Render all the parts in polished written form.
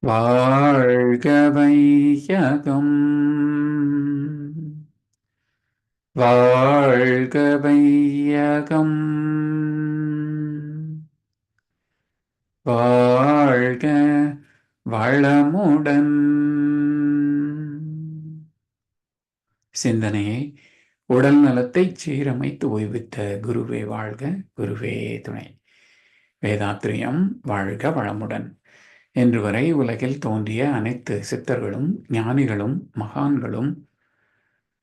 வாழ்க வையகம், வாழ்க வையகம், வாழ்க வளமுடன். சிந்தனையை உடல் நலத்தை சீரமைத்து ஓய்வித்த குருவே வாழ்க, குருவே துணை. வேதாத்ரியம் வாழ்க வளமுடன். இன்று வரை உலகில் தோன்றிய அனைத்து சித்தர்களும் ஞானிகளும் மகான்களும்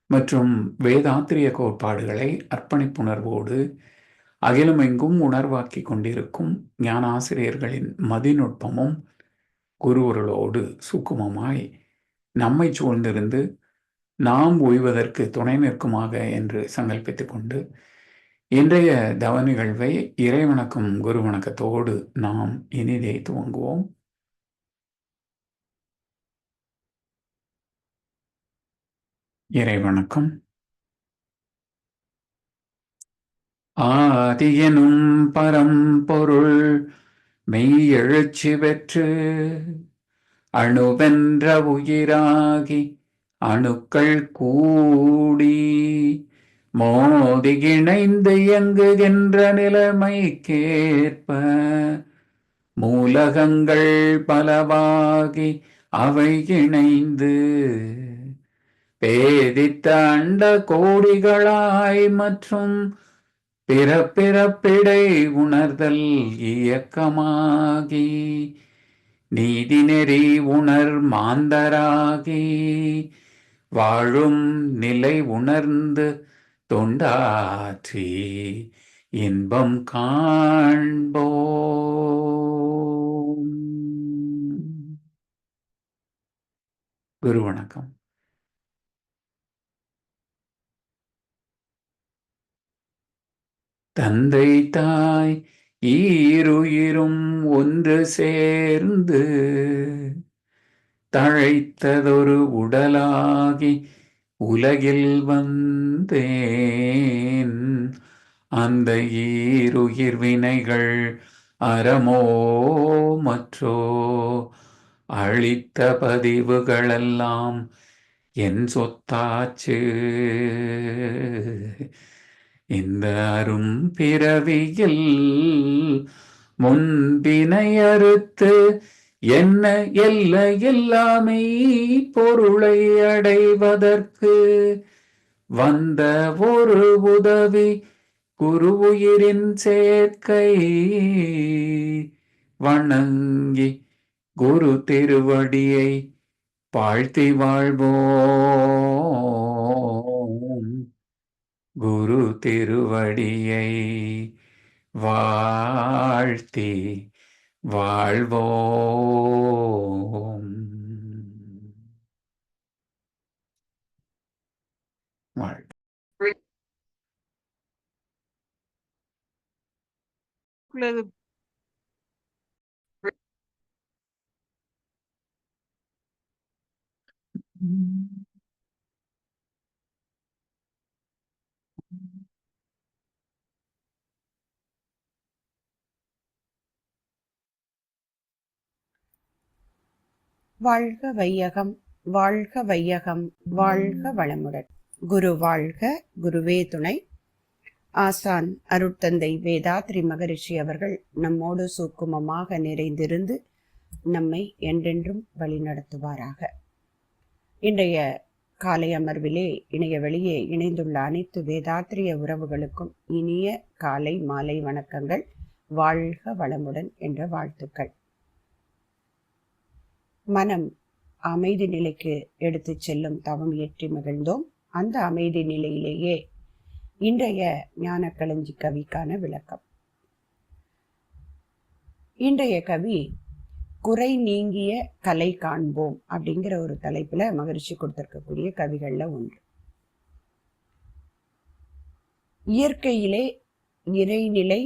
மற்றும் வேதாத்திரிய கோட்பாடுகளை அர்ப்பணிப்புணர்வோடு அகிலமெங்கும் உணர்வாக்கி கொண்டிருக்கும் ஞானாசிரியர்களின் மதிநுட்பமும் குருவர்களோடு சுக்குமமாய் நம்மை சூழ்ந்திருந்து நாம் ஓய்வதற்கு துணை நிற்குமாக என்று சங்கல்பித்துக் கொண்டு இன்றைய தவ நிகழ்வை இறைவணக்கம் குரு வணக்கத்தோடு நாம் இனிதே துவங்குவோம். இறைவணக்கம். ஆதியனும் பரம்பொருள் மெய் எழுச்சி பெற்று அணுவென்ற உயிராகி அணுக்கள் கூடி மோதி இணைந்து இயங்குகின்ற நிலைமைக்கேற்ப மூலகங்கள் பலவாகி அவை இணைந்து பேதித்த அண்ட கோடிகளாய் மற்றும் பிறப்பிறப்பிடை உணர்தல் இயக்கமாகி நீதி நெறி உணர் மாந்தராகி வாழும் நிலை உணர்ந்து தொண்டாற்றி இன்பம் காண்போம். குரு வணக்கம். தந்தை தாய் ஈருயிரும் ஒன்று சேர்ந்து தழைத்ததொரு உடலாகி உலகில் வந்தேன். அந்த ஈருயிர் வினைகள் அறமோ மற்றோ அழித்த பதிவுகளெல்லாம் என் சொத்தாச்சு. இந்த அரும் பிறவியில் முன்பினை அறுத்து என்ன எல்லை எல்லாமே பொருளை அடைவதற்கு வந்த ஒரு உதவி குரு உயிரின் சேர்க்கை வணங்கி குரு திருவடியை வாழ்த்தி வாழ்வோம். குரு திருவடியை வாழ்த்தி வாழ்வோம். வாழ்க வையகம், வாழ்க வையகம், வாழ்க வளமுடன். குரு வாழ்க, குருவே துணை. ஆசான் அருட்தந்தை வேதாத்ரி மகரிஷி அவர்கள் நம்மோடு சூக்குமமாக நிறைந்திருந்து நம்மை என்றென்றும் வழிநடத்துவாராக. இன்றைய காலை அமர்விலே இணைய வெளியே இணைந்துள்ள அனைத்து வேதாத்திரிய உறவுகளுக்கும் இனிய காலை மாலை வணக்கங்கள். வாழ்க வளமுடன் என்ற வாழ்த்துக்கள். மனம் அமைதி நிலைக்கு எடுத்து செல்லும் தவம் இயற்றி மகிழ்ந்தோம். அந்த அமைதி நிலையிலேயே இன்றைய ஞானக்களஞ்சி கவிக்கான விளக்கம். இன்றைய கவி குறை நீங்கிய கலை காண்போம் அப்படிங்கிற ஒரு தலைப்புல மகிழ்ச்சி கொடுத்திருக்கக்கூடிய கவிகள்ல ஒன்று. இயற்கையிலே இறைநிலை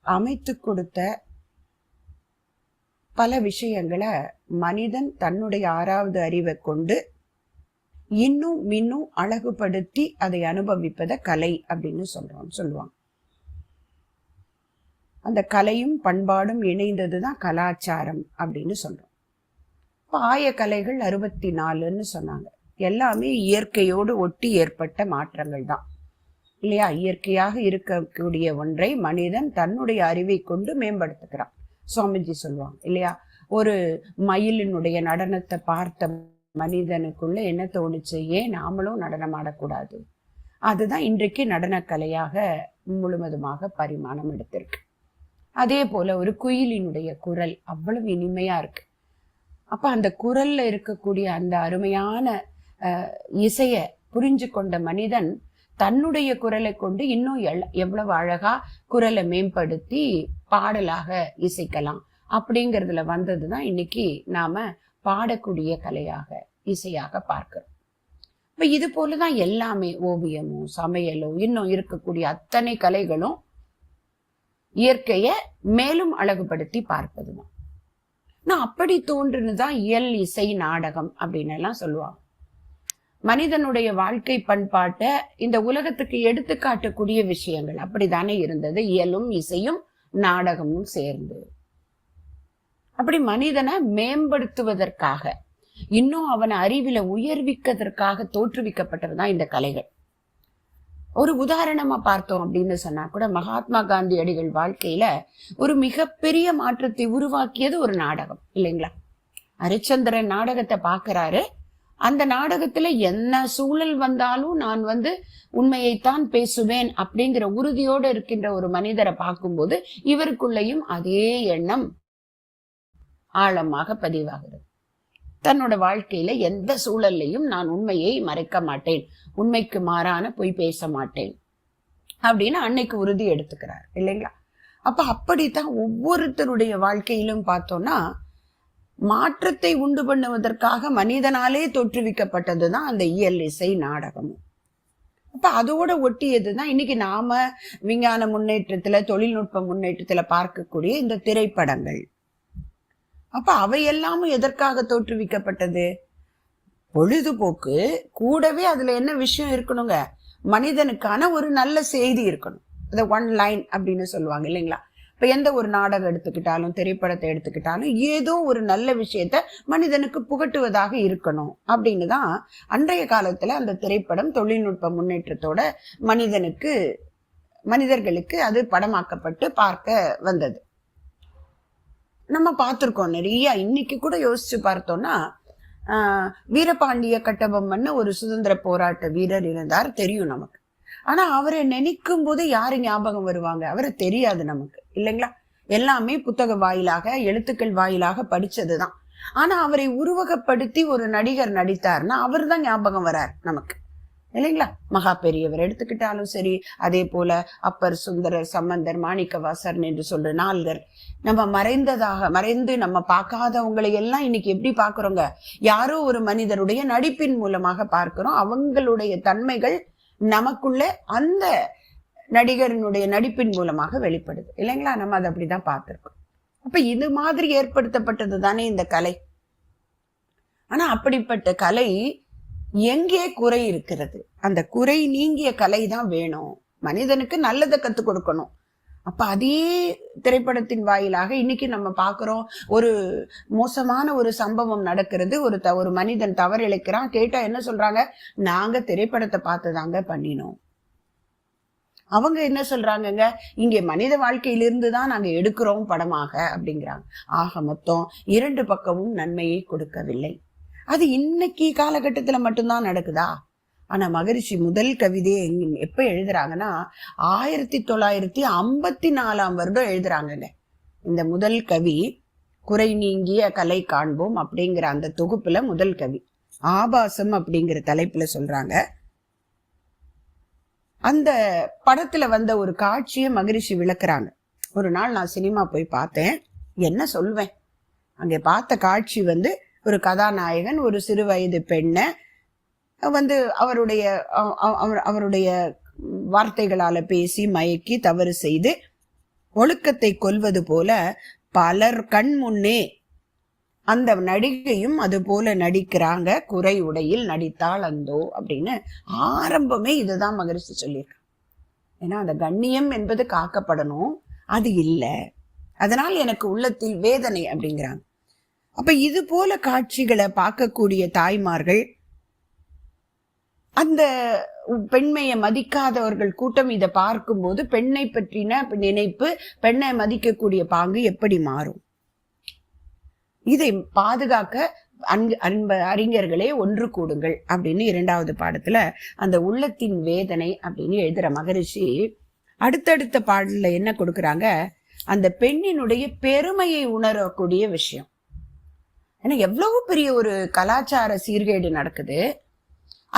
அமைத்து கொடுத்த பல விஷயங்களை மனிதன் தன்னுடைய 6வது அறிவை கொண்டு இன்னும் அழகுபடுத்தி அதை அனுபவிப்பத கலை அப்படின்னு சொல்லுவாங்க. அந்த கலையும் பண்பாடும் இணைந்ததுதான் கலாச்சாரம் அப்படின்னு சொல்றோம். ஆய கலைகள் 64ன்னு சொன்னாங்க. எல்லாமே இயற்கையோடு ஒட்டி ஏற்பட்ட மாற்றங்கள் தான் இல்லையா? இயற்கையாக இருக்கக்கூடிய ஒன்றை மனிதன் தன்னுடைய அறிவை கொண்டு மேம்படுத்துகிறான். சுவாமிஜி சொல்லுவாங்க இல்லையா, ஒரு மயிலினுடைய நடனத்தை பார்த்த மனிதனுக்குள்ள என்ன தோணுச்சு, ஏன் நாமளும் நடனம் ஆடக்கூடாது? அதுதான் இன்றைக்கு நடனக்கலையாக முழுவதுமாக பரிமாணம் எடுத்திருக்கு. அதே போல ஒரு குயிலினுடைய குரல் அவ்வளவு இனிமையா இருக்கு. அப்ப அந்த குரல்ல இருக்கக்கூடிய அந்த அருமையான இசைய புரிஞ்சு கொண்ட மனிதன் தன்னுடைய குரலை கொண்டு இன்னும் எவ்வளவு அழகா குரலை மேம்படுத்தி பாடலாக இசைக்கலாம் அப்படிங்கிறதுல வந்ததுதான் இன்னைக்கு நாம பாடக்கூடிய கலையாக இசையாக பார்க்கிறோம். இப்ப இது போலதான் எல்லாமே, ஓவியமும் சமையலும் இன்னும் இருக்கக்கூடிய அத்தனை கலைகளும் இயற்கைய மேலும் அழகுபடுத்தி பார்ப்பதுதான். நான் அப்படி தோன்றுனுதான் இயல், இசை, நாடகம் அப்படின்னு எல்லாம் சொல்லுவாங்க. மனிதனுடைய வாழ்க்கை பண்பாட்டை இந்த உலகத்துக்கு எடுத்து காட்டக்கூடிய விஷயங்கள் அப்படித்தானே இருந்தது, இயலும் இசையும் நாடகமும் சேர்ந்து. அப்படி மனிதனை மேம்படுத்துவதற்காக, இன்னும் அவனை அறிவில உயர்விக்கிறதற்காக தோற்றுவிக்கப்பட்டதுதான் இந்த கலைகள். ஒரு உதாரணமா பார்த்தோம் அப்படின்னு சொன்னா கூட, மகாத்மா காந்தி அடிகள் வாழ்க்கையில ஒரு மிகப்பெரிய மாற்றத்தை உருவாக்கியது ஒரு நாடகம் இல்லைங்களா? ஹரிச்சந்திரன் நாடகத்தை பாக்குறாரு. அந்த நாடகத்துல என்ன சூழல் வந்தாலும் நான் உண்மையைத்தான் பேசுவேன் அப்படிங்கிற உறுதியோடு இருக்கின்ற ஒரு மனிதரை பார்க்கும்போது இவருக்குள்ளேயும் அதே எண்ணம் ஆழமாக பதிவாகிறது. தன்னோட வாழ்க்கையில எந்த சூழல்லையும் நான் உண்மையை மறைக்க மாட்டேன், உண்மைக்கு மாறான பொய் பேச மாட்டேன் அப்படின்னு அன்னைக்கு உறுதி எடுத்துக்கிறார் இல்லைங்களா? அப்ப அப்படித்தான் ஒவ்வொருத்தருடைய வாழ்க்கையிலும் பார்த்தோம்னா மாற்றத்தை உண்டு பண்ணுவதற்காக மனிதனாலே தோற்றுவிக்கப்பட்டதுதான் அந்த இயல், இசை, நாடகமும். அப்ப அதோட ஒட்டியதுதான் இன்னைக்கு நாம விஞ்ஞான முன்னேற்றத்துல, தொழில்நுட்ப முன்னேற்றத்துல பார்க்கக்கூடிய இந்த திரைப்படங்கள். அப்ப அவையெல்லாமும் எதற்காக தோற்றுவிக்கப்பட்டது? பொழுதுபோக்கு கூடவே அதுல என்ன விஷயம் இருக்கணுங்க, மனிதனுக்கான ஒரு நல்ல செய்தி இருக்கணும். அதை ஒன் லைன் அப்படின்னு சொல்லுவாங்க இல்லைங்களா? இப்ப எந்த ஒரு நாடகம் எடுத்துக்கிட்டாலும், திரைப்படத்தை எடுத்துக்கிட்டாலும் ஏதோ ஒரு நல்ல விஷயத்த மனிதனுக்கு புகட்டுவதாக இருக்கணும் அப்படின்னு தான் அன்றைய காலத்துல அந்த திரைப்படம் தொழில்நுட்ப முன்னேற்றத்தோட மனிதர்களுக்கு அது படமாக்கப்பட்டு பார்க்க வந்தது. நம்ம பார்த்திருக்கோம் நிறைய. இன்னைக்கு கூட யோசிச்சு பார்த்தோம்னா, வீரபாண்டிய கட்டபொம்மன் ஒரு சுதந்திர போராட்ட வீரர் இருந்தார், தெரியும் நமக்கு. ஆனா அவரை நினைக்கும் போது யாரு ஞாபகம் வருவாங்க? அவரை தெரியாது நமக்கு இல்லைங்களா? எல்லாமே புத்தக வாயிலாக, எழுத்துக்கள் வாயிலாக படிச்சதுதான். ஆனா அவரை உருவகப்படுத்தி ஒரு நடிகர் நடித்தார்னா அவர் தான் ஞாபகம் வரார் நமக்கு இல்லைங்களா? மகா பெரியவர் எடுத்துக்கிட்டாலும் சரி, அதே போல அப்பர், சுந்தரர், சம்பந்தர், மாணிக்கவாசர் என்று சொல்ற நால்கர், நம்ம மறைந்து நம்ம பார்க்காதவங்களை எல்லாம் இன்னைக்கு எப்படி பார்க்கிறோங்க? யாரோ ஒரு மனிதருடைய நடிப்பின் மூலமாக பார்க்கிறோம். அவங்களுடைய தன்மைகள் நமக்குள்ள அந்த நடிகரினுடைய நடிப்பின் மூலமாக வெளிப்படுது இல்லைங்களா? நம்ம அதை அப்படிதான் பார்த்திருக்கோம். அப்ப இது மாதிரி ஏற்படுத்தப்பட்டது தானே இந்த கலை. ஆனா அப்படிப்பட்ட கலை எங்கே குறை இருக்கிறது? அந்த குறை நீங்கிய கலை தான் வேணும். மனிதனுக்கு நல்லதை கத்துக் கொடுக்கணும். அப்ப அதே திரைப்படத்தின் வாயிலாக இன்னைக்கு நம்ம பாக்குறோம், ஒரு மோசமான ஒரு சம்பவம் நடக்கிறது, ஒரு மனிதன் தவறு இழைக்கிறான். கேட்டா என்ன சொல்றாங்க? நாங்க திரைப்படத்தை பார்த்துதாங்க பண்ணினோம். அவங்க என்ன சொல்றாங்கங்க? இங்கே மனித வாழ்க்கையிலிருந்து தான் நாங்க எடுக்கிறோம் படமாக அப்படிங்கிறாங்க. ஆக மொத்தம் இரண்டு பக்கமும் நன்மையை கொடுக்கவில்லை. அது இன்னைக்கு காலகட்டத்துல மட்டும்தான் நடக்குதா? ஆனா மகரிஷி முதல் கவிதையை எப்ப எழுதுறாங்கன்னா 1954 வருடம் எழுதுறாங்கங்க. இந்த முதல் கவி குறை நீங்கிய கலை காண்போம் அப்படிங்கிற அந்த தொகுப்புல முதல் கவி ஆபாசம் அப்படிங்கிற தலைப்புல சொல்றாங்க. அந்த படத்துல வந்த ஒரு காட்சியை மகரிஷி விளக்குறாங்க. ஒரு நாள் நான் சினிமா போய் பார்த்தேன். என்ன சொல்வேன், அங்கே பார்த்த காட்சி ஒரு கதாநாயகன் ஒரு சிறு வயது பெண்ணை அவருடைய வார்த்தைகளால பேசி மயக்கி தவறு செய்து ஒழுக்கத்தை கொல்வது போல பலர் கண் முன்னே அந்த நடிகையும் அது போல நடிக்கிறாங்க, குறை உடையில் நடித்தாள் அந்தோ அப்படின்னு ஆரம்பமே இதுதான் மகரிஷி சொல்லியிருக்காங்க. ஏன்னா அந்த கண்ணியம் என்பது காக்கப்படணும், அது இல்லை. அதனால் எனக்கு உள்ளத்தில் வேதனை அப்படிங்கிறாங்க. அப்ப இது போல காட்சிகளை பார்க்கக்கூடிய தாய்மார்கள், அந்த பெண்மையை மதிக்காதவர்கள் கூட்டம் இதை பார்க்கும்போது பெண்ணை பற்றின நினைப்பு, பெண்ணை மதிக்கக்கூடிய பாங்கு எப்படி மாறும்? இதை பாதுகாக்க அறிஞர்களே ஒன்று கூடுங்கள் அப்படின்னு 2வது பாடத்துல அந்த உள்ளத்தின் வேதனை அப்படின்னு எழுதுற மகரிஷி அடுத்தடுத்த பாடல்ல என்ன கொடுக்கறாங்க, அந்த பெண்ணினுடைய பெருமையை உணரக்கூடிய விஷயம். ஏன்னா எவ்வளவு பெரிய ஒரு கலாச்சார சீர்கேடு நடக்குது,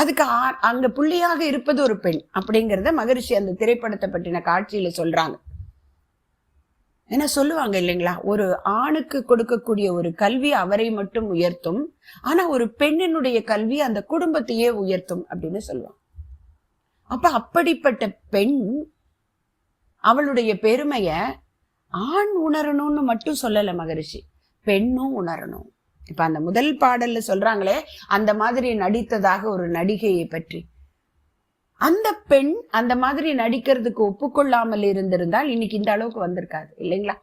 அதுக்கு அங்க புள்ளியாக இருப்பது ஒரு பெண் அப்படிங்கறத மகரிஷி அந்த திரைப்படத்தை பற்றின காட்சியில சொல்றாங்க. என்ன சொல்லுவாங்க இல்லைங்களா, ஒரு ஆணுக்கு கொடுக்கக்கூடிய ஒரு கல்வி அவரை மட்டும் உயர்த்தும், ஆனா ஒரு பெண்ணினுடைய கல்வி அந்த குடும்பத்தையே உயர்த்தும் அப்படின்னு சொல்லுவாங்க. அப்ப அப்படிப்பட்ட பெண் அவளுடைய பெருமைய ஆண் உணரணும்னு மட்டும் சொல்லல மகரிஷி, பெண்ணும் உணரணும். இப்ப அந்த முதல் பாடல்ல சொல்றாங்களே, அந்த மாதிரி நடித்ததாக ஒரு நடிகையை பற்றி, அந்த பெண் அந்த மாதிரி நடிக்கிறதுக்கு ஒப்புக்கொள்ளாமல் இருந்திருந்தால் இன்னைக்கு இந்த அளவுக்கு வந்திருக்காது இல்லைங்களா?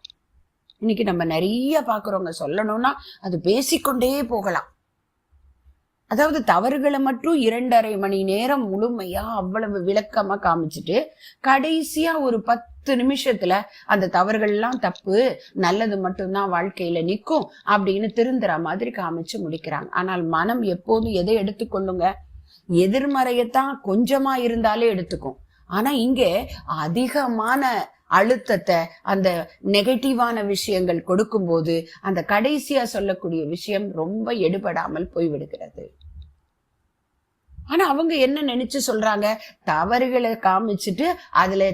இன்னைக்கு நம்ம நிறைய பாக்குறோங்க, சொல்லணும்னா அது பேசிக்கொண்டே போகலாம். அதாவது தவறுகளை மட்டும் 2.5 மணி நேரம் முழுமையா அவ்வளவு விளக்கமா காமிச்சிட்டு கடைசியா ஒரு 10 நிமிஷத்துல அந்த தவறுகள் எல்லாம் தப்பு, நல்லது மட்டும்தான் வாழ்க்கையில நிக்கும் அப்படின்னு திருந்துற மாதிரி காமிச்சு முடிக்கிறாங்க. ஆனால் மனம் எப்போதும் எதை எடுத்துக்கொள்ளுங்க, எதிர்மறையத்தான் கொஞ்சமா இருந்தாலே எடுத்துக்கும். ஆனா இங்கே அதிகமான அழுத்தத்தை, அந்த நெகட்டிவான விஷயங்கள் கொடுக்கும் போது அந்த கடைசியா சொல்லக்கூடிய விஷயம் ரொம்ப எடுபடாமல் போய்விடுகிறது. ஆனா அவங்க என்ன நினைச்சு சொல்றாங்க, தவறுகளை காமிச்சிட்டு அதுல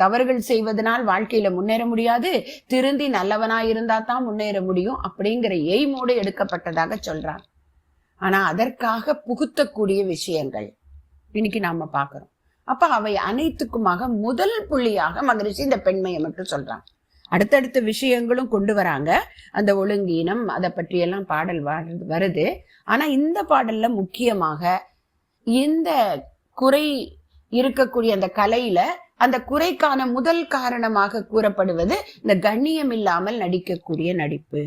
தவறுகள் செய்வதனால் வாழ்க்கையில முன்னேற முடியாது, திருந்தி நல்லவனா இருந்தா தான் முன்னேற முடியும் அப்படிங்கிற எய்மோடு எடுக்கப்பட்டதாக சொல்றாங்க. ஆனா அதற்காக புகுத்தக்கூடிய விஷயங்கள் இன்னைக்கு நாம பாக்குறோம். அப்ப அவை அனைத்துக்குமாக முதல் புள்ளியாக மகரிஷி இந்த பெண்மையை மட்டும் சொல்றாங்க. அடுத்தடுத்த விஷயங்களும் கொண்டு வராங்க, அந்த ஒழுங்கீனம் அதை பற்றியெல்லாம் பாடல் வருது. ஆனா இந்த பாடல்ல முக்கியமாக இந்த குறை இருக்கக்கூடிய அந்த கலையில அந்த குறைக்கான முதல் காரணமாக கூறப்படுவது இந்த கண்ணியம் இல்லாமல் நடிக்கக்கூடிய நடிப்பு.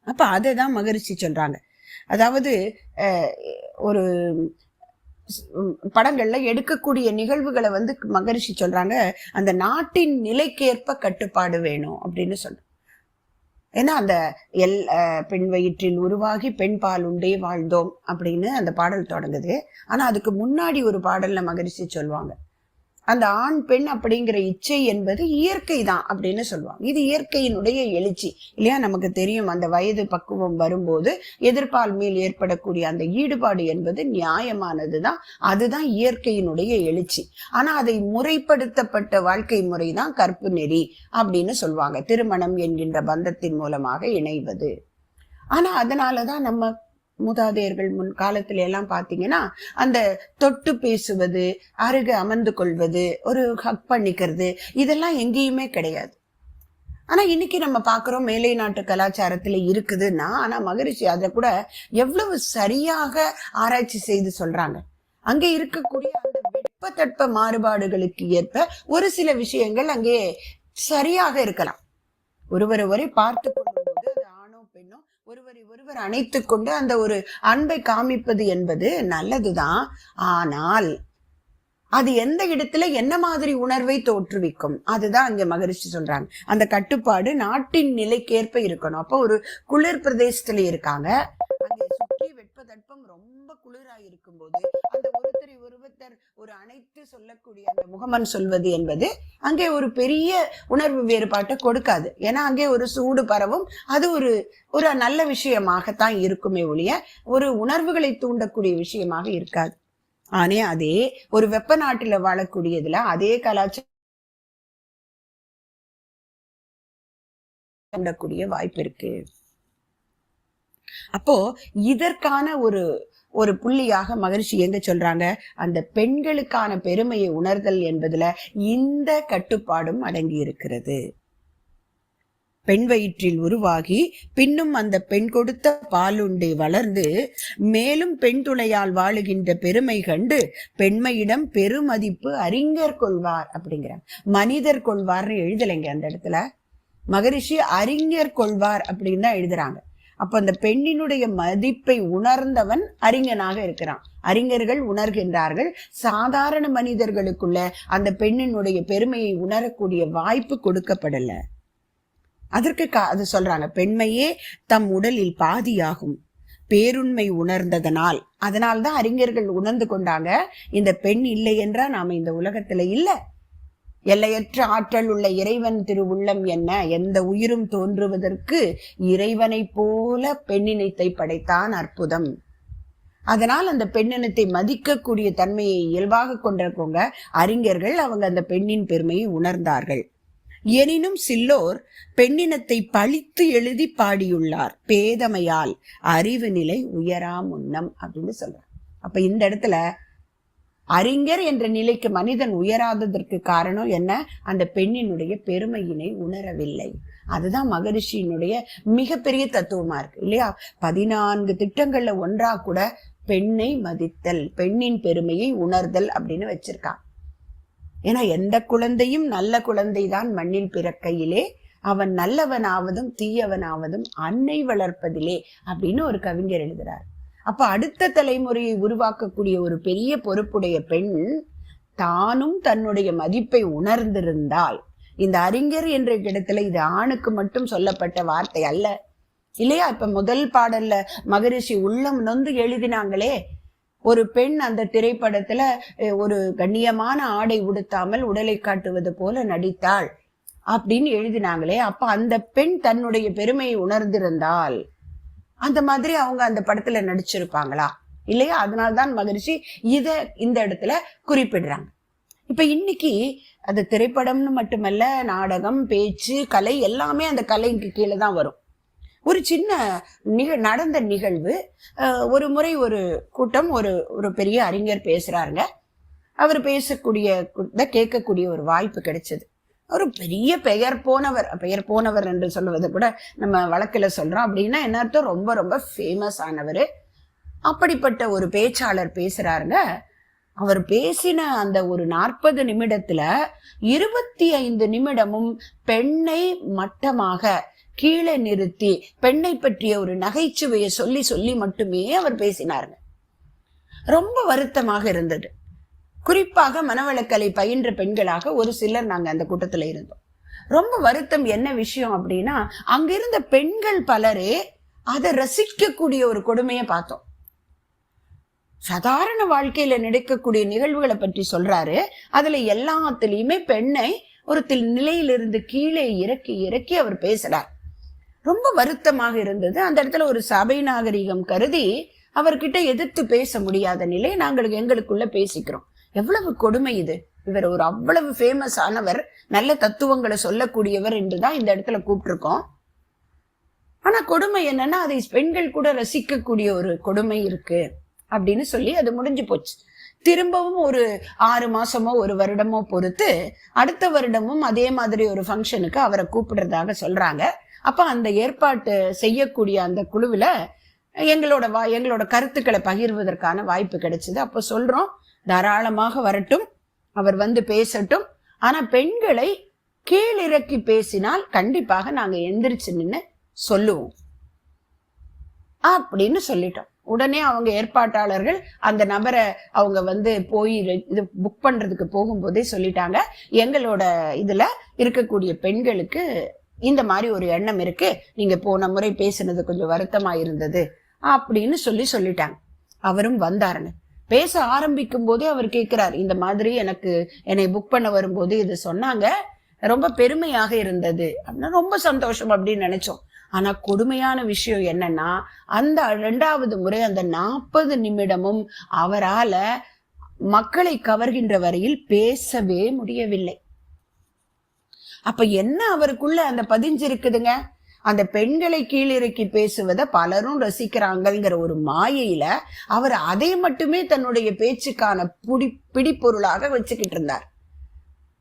அப்ப அதைதான் மகரிஷி சொல்றாங்க. அதாவது ஒரு படங்கள்ல எடுக்கக்கூடிய நிகழ்வுகளை மகரிஷி சொல்றாங்க, அந்த நாட்டின் நிலைக்கேற்ப கட்டுப்பாடு வேணும் அப்படின்னு சொல்றோம். ஏன்னா அந்த பெண் வயிற்றில் உருவாகி பெண் பால் உண்டே வாழ்ந்தோம் அப்படின்னு அந்த பாடல் தொடங்குது. ஆனா அதுக்கு முன்னாடி ஒரு பாடல்ல மகரிஷி சொல்லுவாங்க, அந்த ஆண் பெண் அப்படிங்கிற இச்சை என்பது இயற்கை தான் அப்படின்னு சொல்லுவாங்க. இது இயற்கையினுடைய எழுச்சி இல்லையா? நமக்கு தெரியும், அந்த வயது பக்குவம் வரும்போது எதிர்ப்பால் மேல் ஏற்படக்கூடிய அந்த ஈடுபாடு என்பது நியாயமானதுதான், அதுதான் இயற்கையினுடைய எழுச்சி. ஆனா அதை முறைப்படுத்தப்பட்ட வாழ்க்கை முறைதான் கற்பு நெறி அப்படின்னு சொல்லுவாங்க, திருமணம் என்கின்ற பந்தத்தின் மூலமாக இணைவது. ஆனா அதனாலதான் நம்ம மூதாதையர்கள் முன் காலத்துல எல்லாம் பாத்தீங்கன்னா அந்த தொட்டு பேசுவது, அருக அமர்ந்து கொள்வது, ஒரு ஹக் பண்ணிக்கிறது, இதெல்லாம் எங்கேயுமே கிடையாது. ஆனா இன்னைக்கு நம்ம பாக்குறோம் மேலை நாட்டு கலாச்சாரத்துல இருக்குதுன்னா, ஆனா மகரிஷி அதை கூட எவ்வளவு சரியாக ஆராய்ச்சி செய்து சொல்றாங்க. அங்கே இருக்கக்கூடிய அந்த வெப்ப மாறுபாடுகளுக்கு ஏற்ப ஒரு சில விஷயங்கள் அங்கே சரியாக இருக்கலாம். ஒருவரை பார்த்து கொள்ளும்போது அது ஆணோ பெண்ணோ ஒருவர் அணைத்து கொண்டு அந்த ஒரு அன்பை காமிப்பது என்பது நல்லதுதான். ஆனால் அது எந்த இடத்துல என்ன மாதிரி உணர்வை தோற்றுவிக்கும், அதுதான் அங்க மகரிஷி சொல்றாங்க. அந்த கட்டுப்பாடு நாட்டின் நிலைக்கேற்ப இருக்கணும். அப்போ ஒரு குளிர் பிரதேசத்துல இருக்காங்க, அங்கே சுற்றி வெப்பதட்பம் ரொம்ப குளிரா இருக்கும் போது அந்த ஒருத்தர் ஒரு அணைத்து சொல்லக்கூடிய அந்த முகமன் சொல்வது என்பது அங்கே ஒரு பெரிய உணர்வு வேறுபாட்டை கொடுக்காது. ஏன்னா அங்கே ஒரு சூடு பரவும், அது ஒரு நல்ல விஷயமாகத்தான் இருக்குமே ஒழிய ஒரு உணர்வுகளை தூண்டக்கூடிய விஷயமாக இருக்காது. ஆனே அதே ஒரு வெப்ப நாட்டுல வாழக்கூடியதுல அதே கலாச்சாரம் தூண்டக்கூடிய வாய்ப்பு இருக்கு. அப்போ இதற்கான ஒரு புள்ளியாக மகரிஷி எங்க சொல்றாங்க, அந்த பெண்களுக்கான பெருமையை உணர்தல் என்பதுல இந்த கட்டுப்பாடும் அடங்கி இருக்கிறது. பெண் வயிற்றில் உருவாகி பின்னும் அந்த பெண் கொடுத்த பாலுண்டை வளர்ந்து மேலும் பெண் துணையால் வாழுகின்ற பெருமை கண்டு பெண்மையிடம் பெருமதிப்பு அறிஞர் கொள்வார் அப்படிங்கிற, மனிதர் கொள்வார்னு எழுதலைங்க அந்த இடத்துல. மகரிஷி அறிஞர் கொள்வார் அப்படின்னு தான் எழுதுறாங்க. அப்ப அந்த பெண்ணினுடைய மதிப்பை உணர்ந்தவன் அறிஞனாக இருக்கிறான். அறிஞர்கள் உணர்கின்றார்கள். சாதாரண மனிதர்களுக்குள்ள அந்த பெண்ணினுடைய பெருமையை உணரக்கூடிய வாய்ப்பு கொடுக்கப்படல. அதற்கு அது சொல்றாங்க, பெண்மையே தம் உடலில் பாதியாகும் பேருண்மை உணர்ந்ததனால். அதனால்தான் அறிஞர்கள் உணர்ந்து கொண்டாங்க, இந்த பெண் இல்லை என்றா நாம இந்த உலகத்துல இல்ல. எல்லையற்ற ஆற்றல் உள்ள இறைவன் திருவுள்ளம் என்ன, எந்த உயிரும் தோன்றுவதற்கு இறைவனை போல பெண்ணினத்தை படைத்தான், அற்புதம். அதனால் அந்த பெண்ணினத்தை மதிக்கக்கூடிய தன்மையை இயல்பாக கொண்டிருக்கவங்க அறிஞர்கள். அவங்க அந்த பெண்ணின் பெருமையை உணர்ந்தார்கள். எனினும் சில்லோர் பெண்ணினத்தை பழித்து எழுதி பாடியுள்ளார் பேதமையால் அறிவு நிலை உயரா முன்னம் அப்படின்னு சொல்றார். அப்ப இந்த இடத்துல அறிஞர் என்ற நிலைக்கு மனிதன் உயராததற்கு காரணம் என்ன? அந்த பெண்ணினுடைய பெருமையினை உணரவில்லை. அதுதான் மகரிஷியினுடைய மிகப்பெரிய தத்துவமா இருக்கு இல்லையா? 14 திட்டங்கள்ல ஒன்றா கூட பெண்ணை மதித்தல், பெண்ணின் பெருமையை உணர்தல் அப்படின்னு வச்சிருக்கான். ஏன்னா எந்த குழந்தையும் நல்ல குழந்தைதான் மண்ணில் பிறக்கையிலே, அவன் நல்லவனாவதும் தீயவனாவதும் அன்னை வளர்ப்பதிலே அப்படின்னு ஒரு கவிஞர் எழுதுறார். அப்ப அடுத்த தலைமுறையை உருவாக்கக்கூடிய ஒரு பெரிய பொறுப்புடைய பெண் தானும் தன்னுடைய மதிப்பை உணர்ந்திருந்தால், இந்த அறிஞர் என்ற இடத்துல இது ஆணுக்கு மட்டும் சொல்லப்பட்ட வார்த்தை அல்ல இல்லையா? இப்ப முதல் பாடல்ல மகரிஷி உள்ளம் நொந்து எழுதினாங்களே, ஒரு பெண் அந்த திரைப்படத்துல ஒரு கண்ணியமான ஆடை உடுத்தாமல் உடலை காட்டுவது போல நடித்தாள் அப்படின்னு எழுதினாங்களே. அப்ப அந்த பெண் தன்னுடைய பெருமையை உணர்ந்திருந்தால் அந்த மாதிரி அவங்க அந்த படத்துல நடிச்சிருப்பாங்களா இல்லையா? அதனால்தான் மகரிஷி இத இந்த இடத்துல குறிப்பிடுறாங்க. இப்ப இன்னைக்கு அது திரைப்படம்னு மட்டுமல்ல, நாடகம், பேச்சு, கலை எல்லாமே அந்த கலைக்கு கீழே தான் வரும். ஒரு சின்ன நடந்த நிகழ்வு, ஒரு முறை ஒரு கூட்டம், ஒரு பெரிய அறிஞர் பேசுறாருங்க. அவர் பேசக்கூடிய கேட்கக்கூடிய ஒரு வாய்ப்பு கிடைச்சது. ஒரு பெரிய பெயர் போனவர் என்று சொல்லுவது கூட நம்ம வழக்குல சொல்றோம். அப்படின்னா என்ன அர்த்தம்? ரொம்ப ரொம்ப ஃபேமஸ் ஆனவர். அப்படிப்பட்ட ஒரு பேச்சாளர் பேசுறாருங்க. அவர் பேசின அந்த ஒரு 40 நிமிடத்துல 25 நிமிடமும் பெண்ணை மட்டமாக கீழே நிறுத்தி பெண்ணை பற்றிய ஒரு நகைச்சுவையை சொல்லி சொல்லி மட்டுமே அவர் பேசினாருங்க. ரொம்ப வருத்தமாக இருந்தது. குறிப்பாக மனவளக்கலை பயின்ற பெண்களாக ஒரு சிலர் நாங்க அந்த கூட்டத்துல இருந்தோம். ரொம்ப வருத்தம். என்ன விஷயம் அப்படின்னா, அங்கிருந்த பெண்கள் பலரே அதை ரசிக்கக்கூடிய ஒரு கொடுமையை பார்த்தோம். சாதாரண வாழ்க்கையில நடக்கக்கூடிய நிகழ்வுகளை பற்றி சொல்றாரு. அதுல எல்லாத்துலயுமே பெண்ணை ஒரு நிலையிலிருந்து கீழே இறக்கி இறக்கி அவர் பேசுறார். ரொம்ப வருத்தமாக இருந்தது. அந்த இடத்துல ஒரு சபை நாகரிகம் கருதி அவர்கிட்ட எதிர்த்து பேச முடியாத நிலை. நாங்கள் எங்களுக்குள்ள பேசிக்கிறோம். எவ்வளவு கொடுமை இது! இவர் ஒரு அவ்வளவு ஃபேமஸ் ஆனவர், நல்ல தத்துவங்களை சொல்லக்கூடியவர் என்றுதான் இந்த இடத்துல கூப்பிட்டுருக்கோம். ஆனா கொடுமை என்னன்னா, அதை பெண்கள் கூட ரசிக்கக்கூடிய ஒரு கொடுமை இருக்கு அப்படின்னு சொல்லி அது முடிஞ்சு போச்சு. திரும்பவும் ஒரு 6 மாசமோ 1 வருடமோ பொறுத்து அடுத்த வருடமும் அதே மாதிரி ஒரு ஃபங்க்ஷனுக்கு அவரை கூப்பிடுறதாக சொல்றாங்க. அப்ப அந்த ஏற்பாட்டு செய்யக்கூடிய அந்த குழுவுல எங்களோட கருத்துக்களை பகிர்வதற்கான வாய்ப்பு கிடைச்சது. அப்ப சொல்றோம், தாராளமாக வரட்டும், அவர் வந்து பேசட்டும். ஆனா பெண்களை கீழிறக்கி பேசினால் கண்டிப்பாக நாங்க எந்திரிச்சு நின்று சொல்லுவோம் அப்படின்னு சொல்லிட்டோம். உடனே அவங்க ஏற்பாட்டாளர்கள் அந்த நபரை அவங்க வந்து போய் இது புக் பண்றதுக்கு போகும்போதே சொல்லிட்டாங்க, எங்களோட இதுல இருக்கக்கூடிய பெண்களுக்கு இந்த மாதிரி ஒரு எண்ணம் இருக்கு, நீங்க போன முறை பேசினது கொஞ்சம் வருத்தமா இருந்தது அப்படின்னு சொல்லிட்டாங்க. அவரும் வந்தாருங்க. பேச ஆரம்பிக்கும் போதே அவர் கேட்கிறார், இந்த மாதிரி என்னை புக் பண்ண வரும்போது இது சொன்னாங்க, ரொம்ப பெருமையாக இருந்தது அப்படின்னா ரொம்ப சந்தோஷம் அப்படின்னு நினைச்சோம். ஆனா கொடுமையான விஷயம் என்னன்னா, அந்த 2வது முறை அந்த 40 நிமிடமும் அவரால மக்களை கவர்கின்ற வரையில் பேசவே முடியவில்லை. அப்ப என்ன அவருக்குள்ள அந்த பதிஞ்சிருக்குதுங்க? அந்த பெண்களை கீழிறக்கி பேசுவதை பலரும் ரசிக்கிறாங்கிற ஒரு மாயையில அவர் அதை மட்டுமே தன்னுடைய பேச்சுக்கான பிடிப்பொருளாக வச்சுக்கிட்டு இருந்தார்.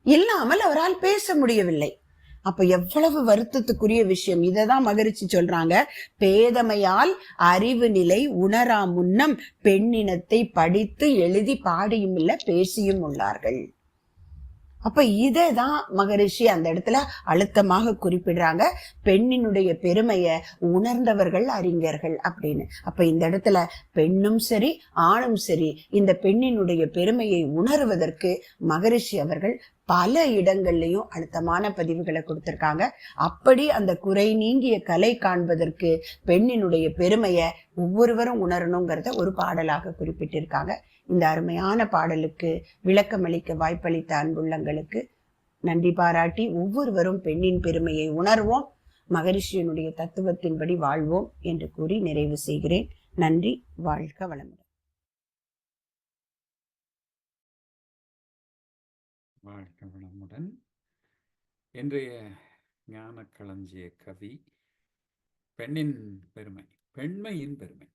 இல்லாமல் அவரால் பேச முடியவில்லை. அப்ப எவ்வளவு வருத்தத்துக்குரிய விஷயம். இததான் மகரிஷி சொல்றாங்க, பேதமையால் அறிவு நிலை உணரா முன்னம் பெண்ணினத்தை படித்து எழுதி பாடியும் இல்ல பேசியும் உள்ளார்கள். அப்ப இதை தான் மகரிஷி அந்த இடத்துல அழுத்தமாக குறிப்பிடுறாங்க. பெண்ணினுடைய பெருமையை உணர்ந்தவர்கள் அறிஞர்கள் அப்படின்னு. அப்ப இந்த இடத்துல பெண்ணும் சரி ஆணும் சரி இந்த பெண்ணினுடைய பெருமையை உணர்வதற்கு மகரிஷி அவர்கள் பல இடங்கள்லயும் அழுத்தமான பதிவுகளை கொடுத்திருக்காங்க. அப்படி அந்த குறை நீங்கிய கலை காண்பதற்கு பெண்ணினுடைய பெருமையை ஒவ்வொருவரும் உணரணுங்கிறத ஒரு பாடலாக குறிப்பிட்டிருக்காங்க. இந்த அருமையான பாடலுக்கு விளக்கமளிக்க வாய்ப்பளித்த அன்புள்ளங்களுக்கு நன்றி பாராட்டி ஒவ்வொருவரும் பெண்ணின் பெருமையை உணர்வோம், மகரிஷியனுடைய தத்துவத்தின்படி வாழ்வோம் என்று கூறி நிறைவு செய்கிறேன். நன்றி. வாழ்க வளமுடன். வாழ்க வளமுடன். இன்றைய ஞான களஞ்சிய கவி பெண்ணின் பெருமை, பெண்மையின் பெருமை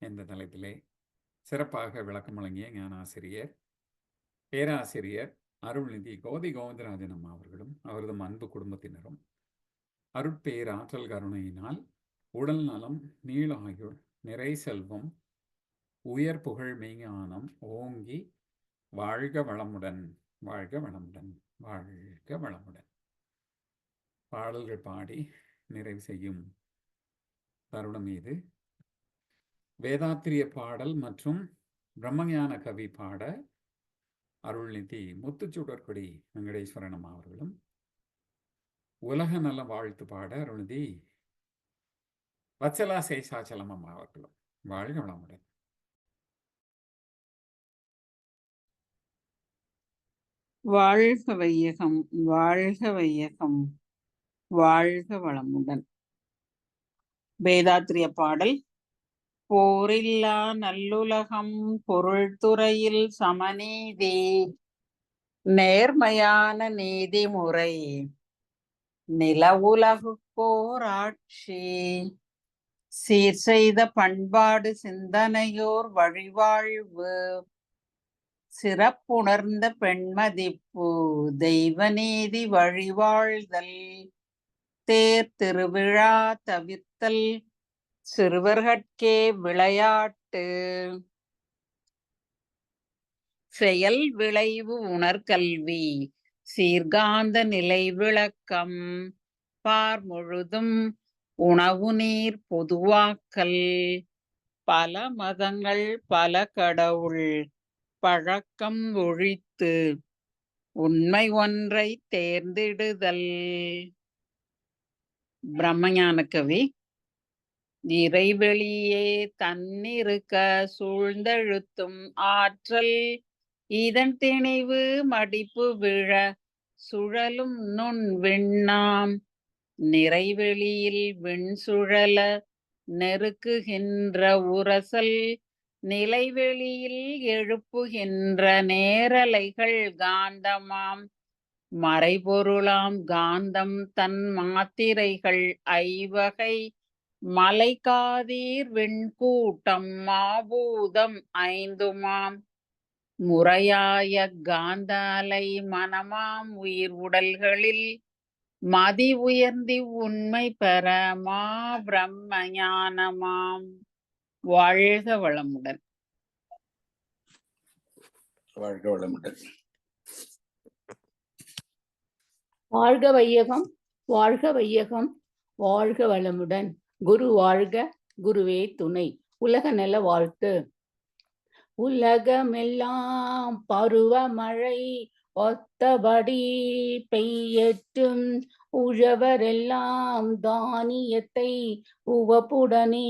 என்ற தலைப்பிலே சிறப்பாக விளக்கம் வழங்கிய ஞானாசிரியர் பேராசிரியர் அருள்நிதி கோதி கோவிந்தராஜன் அம்மா அவர்களும் அவரது அன்பு குடும்பத்தினரும் அருட்பேராற்றல் கருணையினால் உடல் நலம், நீள ஆயுள், நிறை செல்வம், உயர் புகழ் மெய்ஞானம் ஓங்கி வாழ்க வளமுடன், வாழ்க வளமுடன், வாழ்க வளமுடன். பாடல்கள் பாடி நிறைவு செய்யும் தருணம் மீது வேதாத்திரிய பாடல் மற்றும் பிரம்மஞான கவி பாட அருள்நிதி முத்துச்சுடர்கொடி வெங்கடேஸ்வரன் அம்மா அவர்களும், உலக நல வாழ்த்து பாட அருள்நிதி வத்சலா சேஷாச்சலம் அம்மா அவர்களும். வாழ்க வளமுடன். வாழ்க வையகம், வாழ்க வையகம், வாழ்க வளமுடன். வேதாத்திரிய பாடல். போரில்லா நல்லுலகம், பொருள் துறையில் சமநீதி, நேர்மையான நீதிமுறை, நில உலகுக்கோர் ஆட்சி, சீர் செய்த பண்பாடு சிந்தனையோர் வழிவாழ்வு, சிறப்புணர்ந்த பெண்மதிப்பு, தெய்வ நீதி வழிவாழ்தல், தேர் திருவிழா தவிர்த்தல், சிறுவர்கட்கே விளையாட்டு, செயல் விளைவு உணர்கல்வி, சீர்காந்த நிலை விளக்கம், பார் முழுதும் உணவு நீர் பொதுவாக்கல், பல மதங்கள் பல கடவுள் பழக்கம் ஒழித்து, உண்மை ஒன்றை தேர்ந்திடுதல். பிரம்மஞான கவி. இறைவெளியே தன்னிருக்க சூழ்ந்தழுத்தும் ஆற்றல், இதன் திணிவு மடிப்பு விழ சுழலும் நுண் விண்ணாம், நிறைவெளியில் விண் சுழல நெருக்குகின்ற உரசல், நிலைவெளியில் எழுப்புகின்ற நேரலைகள் காந்தமாம், மறைபொருளாம் காந்தம் தன் மாத்திரைகள் ஐவகை, மலைக்காதீர் வெண்கூட்டம் மாபூதம் ஐந்துமாம், முறையாய காந்த அலை மனமாம் உயிர் உடல்களில், மதி உயர்ந்தி உண்மை பெற மா பிரம்ம ஞானமாம். வாழ்க வளமுடன். வாழ்க வளமுடன். வாழ்க வையகம், வாழ்க வையகம், வாழ்க வளமுடன். குரு வாழ்க, குருவே துணை. உலக நல வாழ்த்து. உலகமெல்லாம் பருவமழை ஒத்தபடி பெய்யட்டும், உழவரெல்லாம் தானியத்தை உவப்புடனே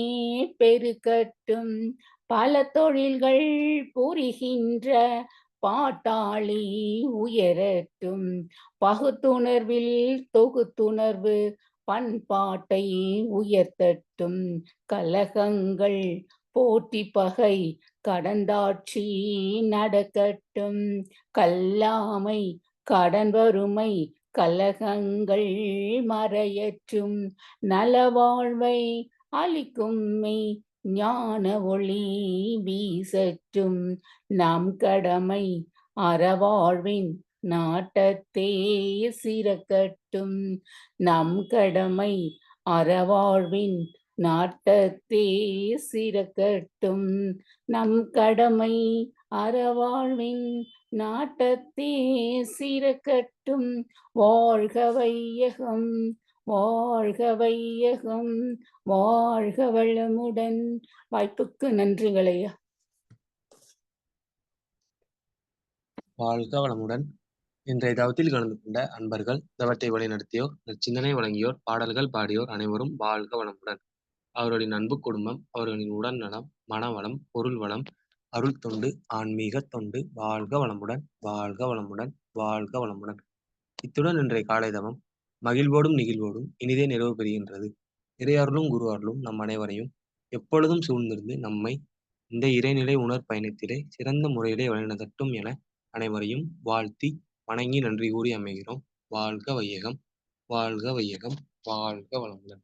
பெருக்கட்டும், பல தொழில்கள் புரிகின்ற பாட்டாளி உயரட்டும், பகுத்துணர்வில் தொகுத்துணர்வு பண்பாட்டை உயர்த்தட்டும், கலகங்கள் போட்டி பகை கடந்தாட்சி நடக்கட்டும், கல்லாமை கடன் வறுமை கலகங்கள் மறையற்றும், நலவாழ்வை அளிக்கும் மெய் ஞான ஒளி வீசற்றும், நம் கடமை அறவாழ்வின் நாட்டத்தே சிறக்கட்டும், நம் கடமை அறவாழ்வின் நாட்டத்தே சிறக்கட்டும், நம் கடமை அறவாழ்வின் நாட்டத்தே சிறக்கட்டும். வாழ்க வையகம், வாழ்க வையகம், வாழ்க வளமுடன். வாய்ப்புக்கு நன்றிகளையா. வாழ்க வளமுடன். இன்றைய தவத்தில் கலந்து கொண்ட அன்பர்கள், தவத்தை வழிநடத்தியோர், நற்சிந்தனை வழங்கியோர், பாடல்கள் பாடியோர் அனைவரும் வாழ்க வளமுடன். அவர்களின் அன்பு குடும்பம், அவர்களின் உடல் நலம், மனவளம், பொருள் வளம், அருள் தொண்டு, ஆன்மீக தொண்டு வாழ்க வளமுடன், வாழ்க வளமுடன், வாழ்க வளமுடன். இத்துடன் இன்றைய காலை தவம் மகிழ்வோடும் நிகழ்வோடும் இனிதே நிறைவு பெறுகின்றது. இறையருளும் குரு அருளும் நம் அனைவரையும் எப்பொழுதும் சூழ்ந்திருந்து நம்மை இந்த இறைநிலை உணர் பயணத்திலே சிறந்த முறையிலே வழிநடத்தட்டும் என அனைவரையும் வாழ்த்தி வணங்கி நன்றி கூறி அமைகிறோம். வாழ்க வையகம், வாழ்க வையகம், வாழ்க வளமுடன்.